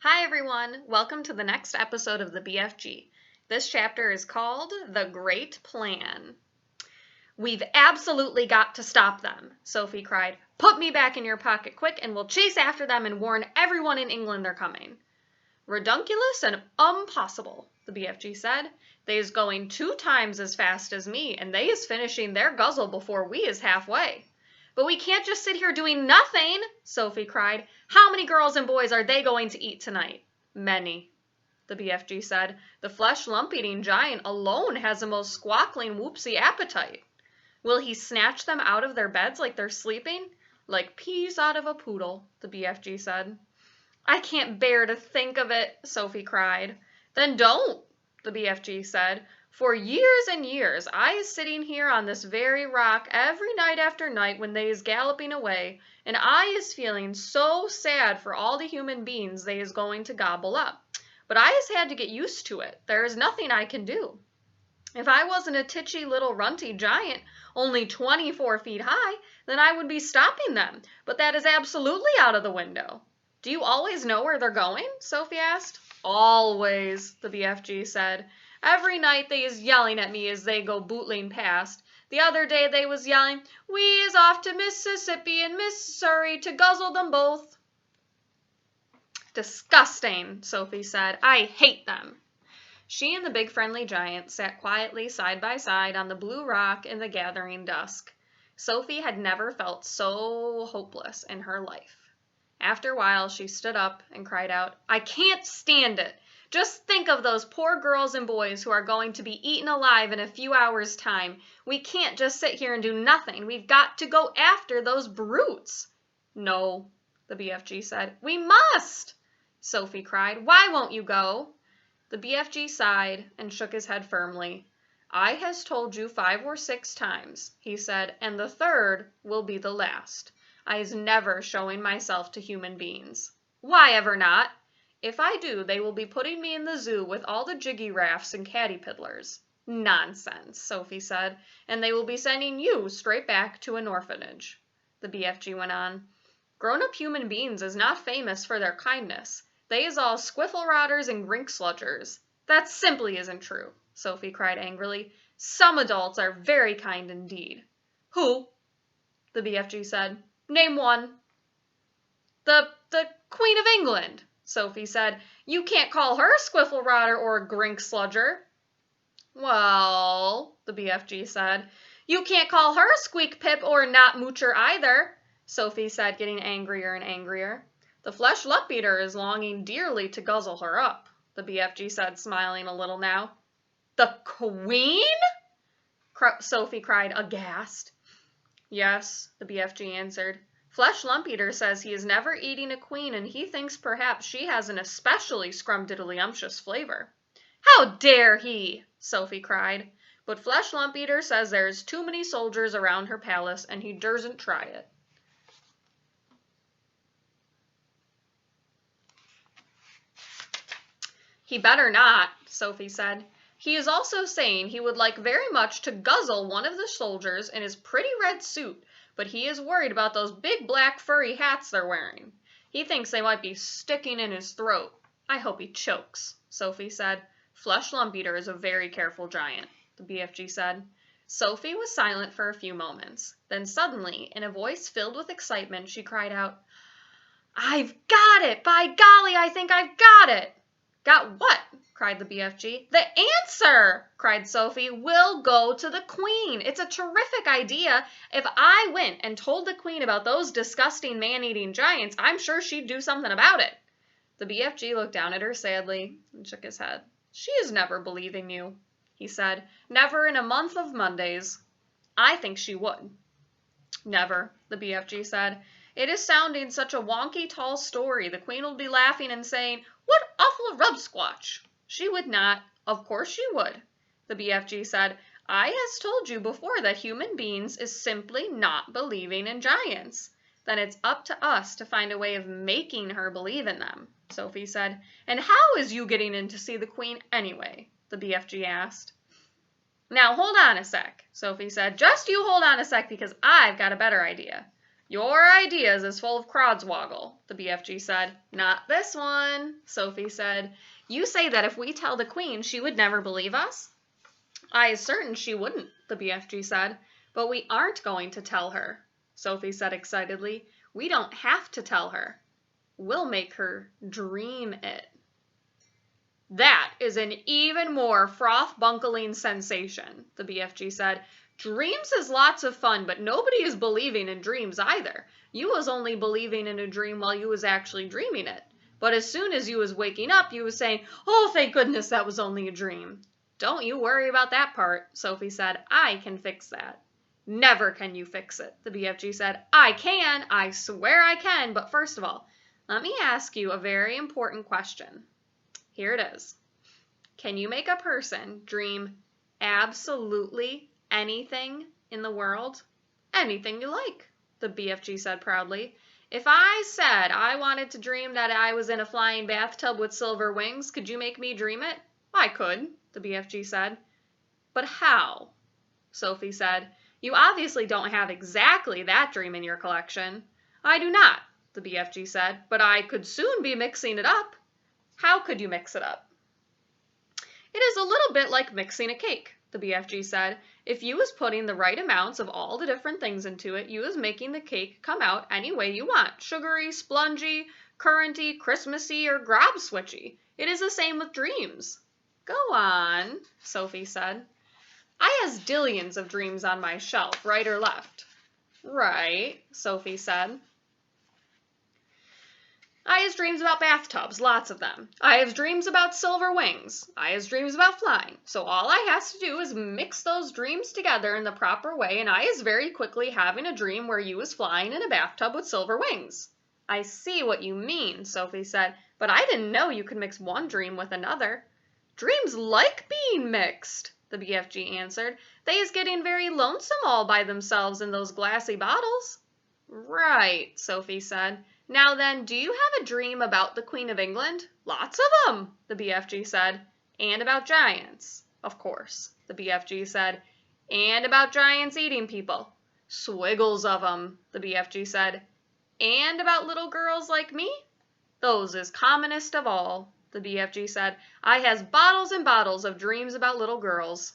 Hi everyone, welcome to the next episode of the BFG. This chapter is called The Great Plan. We've absolutely got to stop them, Sophie cried. Put me back in your pocket quick and we'll chase after them and warn everyone in England they're coming. Redunculous and impossible, the BFG said. They is going 2 times as fast as me and they is finishing their guzzle before we is halfway. But we can't just sit here doing nothing, Sophie cried. How many girls and boys are they going to eat tonight? Many, the BFG said. The flesh lump-eating giant alone has a most squawkling whoopsie appetite. Will he snatch them out of their beds like they're sleeping? Like peas out of a poodle, the BFG said. I can't bear to think of it, Sophie cried. Then don't, the BFG said. For years and years, I is sitting here on this very rock every night after night when they is galloping away, and I is feeling so sad for all the human beings they is going to gobble up. But I has had to get used to it. There is nothing I can do. If I wasn't a titchy little runty giant, only 24 feet high, then I would be stopping them, but that is absolutely out of the window. Do you always know where they're going? Sophie asked. Always, the BFG said. Every night they is yelling at me as they go bootling past. The other day they was yelling, we is off to Mississippi and Missouri to guzzle them both. Disgusting, Sophie said. I hate them. She and the big friendly giant sat quietly side by side on the blue rock in the gathering dusk. Sophie had never felt so hopeless in her life. After a while, she stood up and cried out, I can't stand it. Just think of those poor girls and boys who are going to be eaten alive in a few hours' time. We can't just sit here and do nothing. We've got to go after those brutes. No, the BFG said. We must, Sophie cried. Why won't you go? The BFG sighed and shook his head firmly. I has told you 5 or 6 times, he said, and the 3rd will be the last. I is never showing myself to human beings. Why ever not? If I do, they will be putting me in the zoo with all the jiggy rafts and caterpillars. Nonsense, Sophie said, and they will be sending you straight back to an orphanage. The BFG went on. Grown-up human beings is not famous for their kindness. They is all squiffle-rotters and grink-sludgers. That simply isn't true, Sophie cried angrily. Some adults are very kind indeed. Who? The BFG said. Name one. The Queen of England, Sophie said. You can't call her a squiffle-rotter or a grink-sludger. Well, the BFG said. You can't call her a squeak-pip or a not-moocher either, Sophie said, getting angrier and angrier. The flesh lump-eater is longing dearly to guzzle her up, the BFG said, smiling a little now. The Queen? Sophie cried, aghast. Yes, the BFG answered. Flesh Lump-Eater says he is never eating a queen and he thinks perhaps she has an especially scrumdiddlyumptious flavor. How dare he? Sophie cried. But Flesh Lump-Eater says there's too many soldiers around her palace and he dursn't try it. He better not, Sophie said. He is also saying he would like very much to guzzle one of the soldiers in his pretty red suit, but he is worried about those big black furry hats they're wearing. He thinks they might be sticking in his throat. I hope he chokes, Sophie said. Flesh Lump-Eater is a very careful giant, the BFG said. Sophie was silent for a few moments. Then suddenly, in a voice filled with excitement, she cried out, I've got it! By golly, I think I've got it! Got what? Cried the BFG. The answer, cried Sophie. We'll go to the Queen. It's a terrific idea. If I went and told the Queen about those disgusting man-eating giants, I'm sure she'd do something about it. The BFG looked down at her sadly and shook his head. She is never believing you, he said. Never in a month of Mondays. I think she would. Never, the BFG said. It is sounding such a wonky tall story. The Queen will be laughing and saying, What awful rub-squatch! She would not. Of course she would, the BFG said. I has told you before that human beings is simply not believing in giants. Then it's up to us to find a way of making her believe in them, Sophie said. And how is you getting in to see the Queen anyway? The BFG asked. Now hold on a sec, Sophie said. Just you hold on a sec because I've got a better idea. Your ideas is full of crodswoggle, the BFG said. Not this one, Sophie said. You say that if we tell the Queen, she would never believe us? I is certain she wouldn't, the BFG said. But we aren't going to tell her, Sophie said excitedly. We don't have to tell her. We'll make her dream it. That is an even more froth-bunkling sensation, the BFG said. Dreams is lots of fun, but nobody is believing in dreams either. You was only believing in a dream while you was actually dreaming it. But as soon as you was waking up, you was saying, oh, thank goodness that was only a dream. Don't you worry about that part, Sophie said. I can fix that. Never can you fix it, the BFG said. I can, I swear I can, but first of all, let me ask you a very important question. Here it is. Can you make a person dream absolutely anything in the world? Anything you like, the BFG said proudly. If I said I wanted to dream that I was in a flying bathtub with silver wings, could you make me dream it? I could, the BFG said. But how? Sophie said. You obviously don't have exactly that dream in your collection. I do not, the BFG said, but I could soon be mixing it up. How could you mix it up? It is a little bit like mixing a cake, the BFG said. If you was putting the right amounts of all the different things into it, you was making the cake come out any way you want. Sugary, spongy, curranty, Christmassy, or grab-switchy. It is the same with dreams. Go on, Sophie said. I has dillions of dreams on my shelf, right or left. Right, Sophie said. I has dreams about bathtubs, lots of them. I has dreams about silver wings. I has dreams about flying. So all I has to do is mix those dreams together in the proper way, and I is very quickly having a dream where you is flying in a bathtub with silver wings. I see what you mean, Sophie said, but I didn't know you could mix one dream with another. Dreams like being mixed, the BFG answered. They is getting very lonesome all by themselves in those glassy bottles. Right, Sophie said. Now then, do you have a dream about the Queen of England? Lots of them, the BFG said. And about giants, of course, the BFG said. And about giants eating people. Swiggles of 'em, the BFG said. And about little girls like me? Those is commonest of all, the BFG said. I has bottles and bottles of dreams about little girls.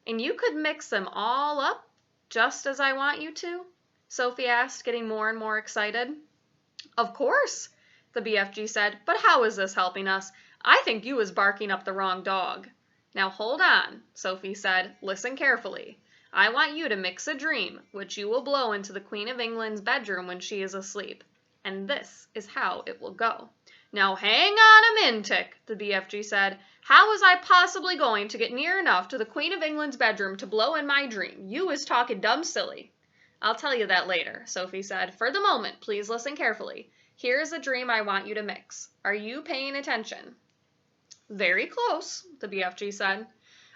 And you could mix them all up just as I want you to? Sophie asked, getting more and more excited. Of course, the BFG said, but how is this helping us? I think you is barking up the wrong dog. Now hold on, Sophie said. Listen carefully. I want you to mix a dream, which you will blow into the Queen of England's bedroom when she is asleep. And this is how it will go. Now hang on a mintick, the BFG said. How was I possibly going to get near enough to the Queen of England's bedroom to blow in my dream? You is talking dumb silly. I'll tell you that later, Sophie said. For the moment, please listen carefully. Here's a dream I want you to mix. Are you paying attention? Very close, the BFG said.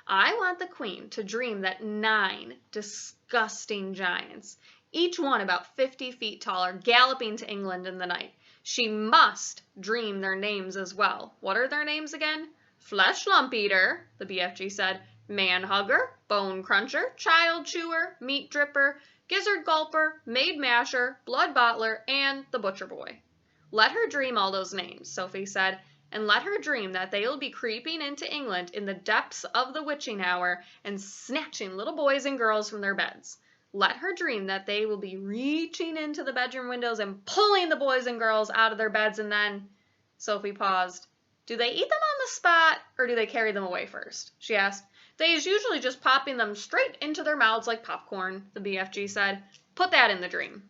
I want the Queen to dream that 9 disgusting giants, each one about 50 feet tall, are galloping to England in the night. She must dream their names as well. What are their names again? Flesh Lump Eater, the BFG said. Man Hugger, Bone Cruncher, Child Chewer, Meat Dripper, Gizzard Gulper, Maid Masher, Blood Bottler, and the Butcher Boy. Let her dream all those names, Sophie said, and let her dream that they will be creeping into England in the depths of the witching hour and snatching little boys and girls from their beds. Let her dream that they will be reaching into the bedroom windows and pulling the boys and girls out of their beds, and then... Sophie paused. Do they eat them on the spot, or do they carry them away first? She asked. They is usually just popping them straight into their mouths like popcorn, the BFG said. Put that in the dream,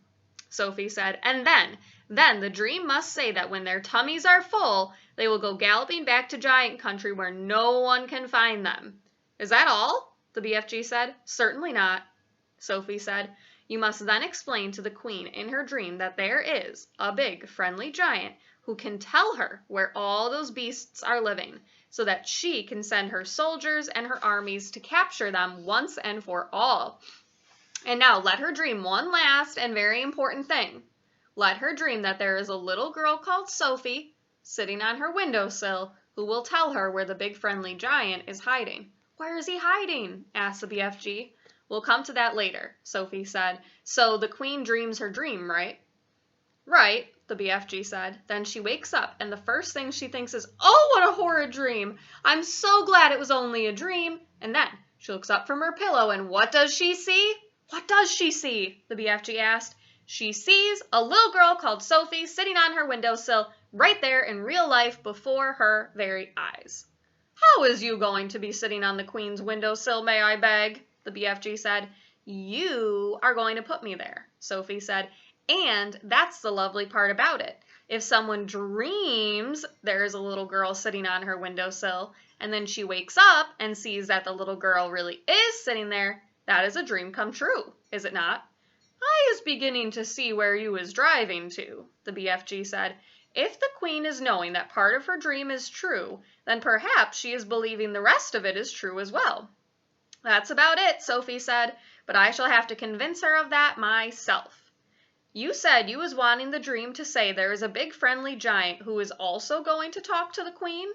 Sophie said. And then the dream must say that when their tummies are full, they will go galloping back to giant country where no one can find them. Is that all? The BFG said. Certainly not, Sophie said. You must then explain to the Queen in her dream that there is a big, friendly giant who can tell her where all those beasts are living, so that she can send her soldiers and her armies to capture them once and for all. And now let her dream one last and very important thing. Let her dream that there is a little girl called Sophie sitting on her windowsill who will tell her where the big friendly giant is hiding. Where is he hiding? Asked the BFG. We'll come to that later, Sophie said. So the queen dreams her dream, right? Right, the BFG said. Then she wakes up, and the first thing she thinks is, oh, what a horrid dream! I'm so glad it was only a dream. And then she looks up from her pillow, and what does she see? What does she see? The BFG asked. She sees a little girl called Sophie sitting on her windowsill right there in real life before her very eyes. How is you going to be sitting on the queen's windowsill, may I beg? The BFG said. You are going to put me there, Sophie said. And that's the lovely part about it. If someone dreams there's a little girl sitting on her windowsill, and then she wakes up and sees that the little girl really is sitting there, that is a dream come true, is it not? I is beginning to see where you is driving to, the BFG said. If the queen is knowing that part of her dream is true, then perhaps she is believing the rest of it is true as well. That's about it, Sophie said, but I shall have to convince her of that myself. You said you was wanting the dream to say there is a big friendly giant who is also going to talk to the queen?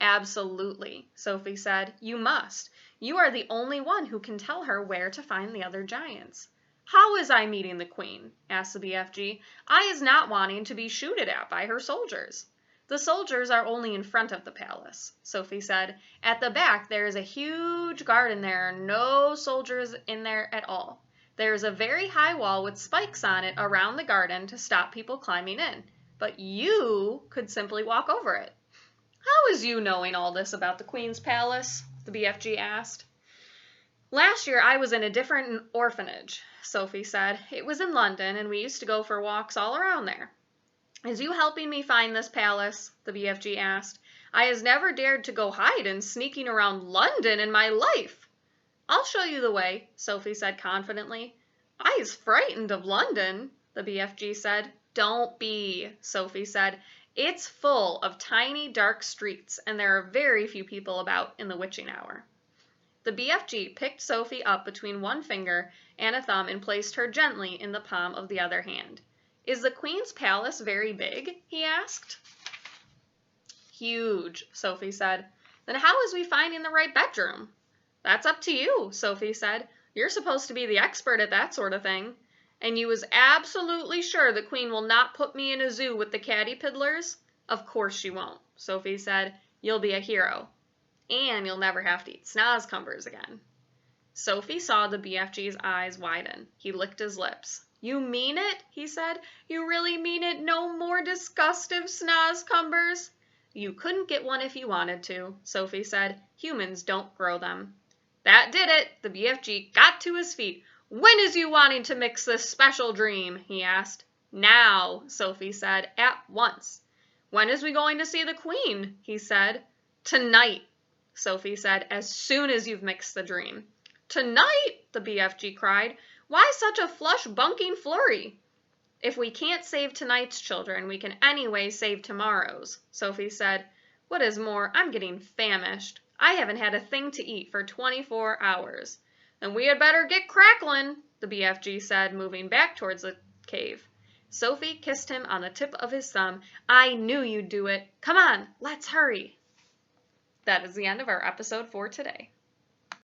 Absolutely, Sophie said. You must. You are the only one who can tell her where to find the other giants. How is I meeting the queen? Asked the BFG. I is not wanting to be shooted at by her soldiers. The soldiers are only in front of the palace, Sophie said. At the back there is a huge garden. There are no soldiers in there at all. There is a very high wall with spikes on it around the garden to stop people climbing in, but you could simply walk over it. How is you knowing all this about the Queen's palace? The BFG asked. Last year I was in a different orphanage, Sophie said. It was in London, and we used to go for walks all around there. Is you helping me find this palace? The BFG asked. I has never dared to go hiding, sneaking around London in my life. I'll show you the way, Sophie said confidently. I is frightened of London, the BFG said. Don't be, Sophie said. It's full of tiny, dark streets, and there are very few people about in the witching hour. The BFG picked Sophie up between one finger and a thumb and placed her gently in the palm of the other hand. Is the Queen's palace very big? He asked. Huge, Sophie said. Then how is we finding the right bedroom? That's up to you, Sophie said. You're supposed to be the expert at that sort of thing. And you is absolutely sure the Queen will not put me in a zoo with the caterpillars? Of course she won't, Sophie said. You'll be a hero. And you'll never have to eat snozcumbers again. Sophie saw the BFG's eyes widen. He licked his lips. You mean it? He said. You really mean it? No more disgustive snozcumbers? You couldn't get one if you wanted to, Sophie said. Humans don't grow them. That did it. The BFG got to his feet. When is you wanting to mix this special dream? He asked. Now, Sophie said, at once. When is we going to see the Queen? He said. Tonight, Sophie said, as soon as you've mixed the dream. Tonight? The BFG cried. Why such a flush-bunking flurry? If we can't save tonight's children, we can anyway save tomorrow's, Sophie said. What is more, I'm getting famished. I haven't had a thing to eat for 24 hours. Then we had better get crackling, the BFG said, moving back towards the cave. Sophie kissed him on the tip of his thumb. I knew you'd do it. Come on, let's hurry. That is the end of our episode for today.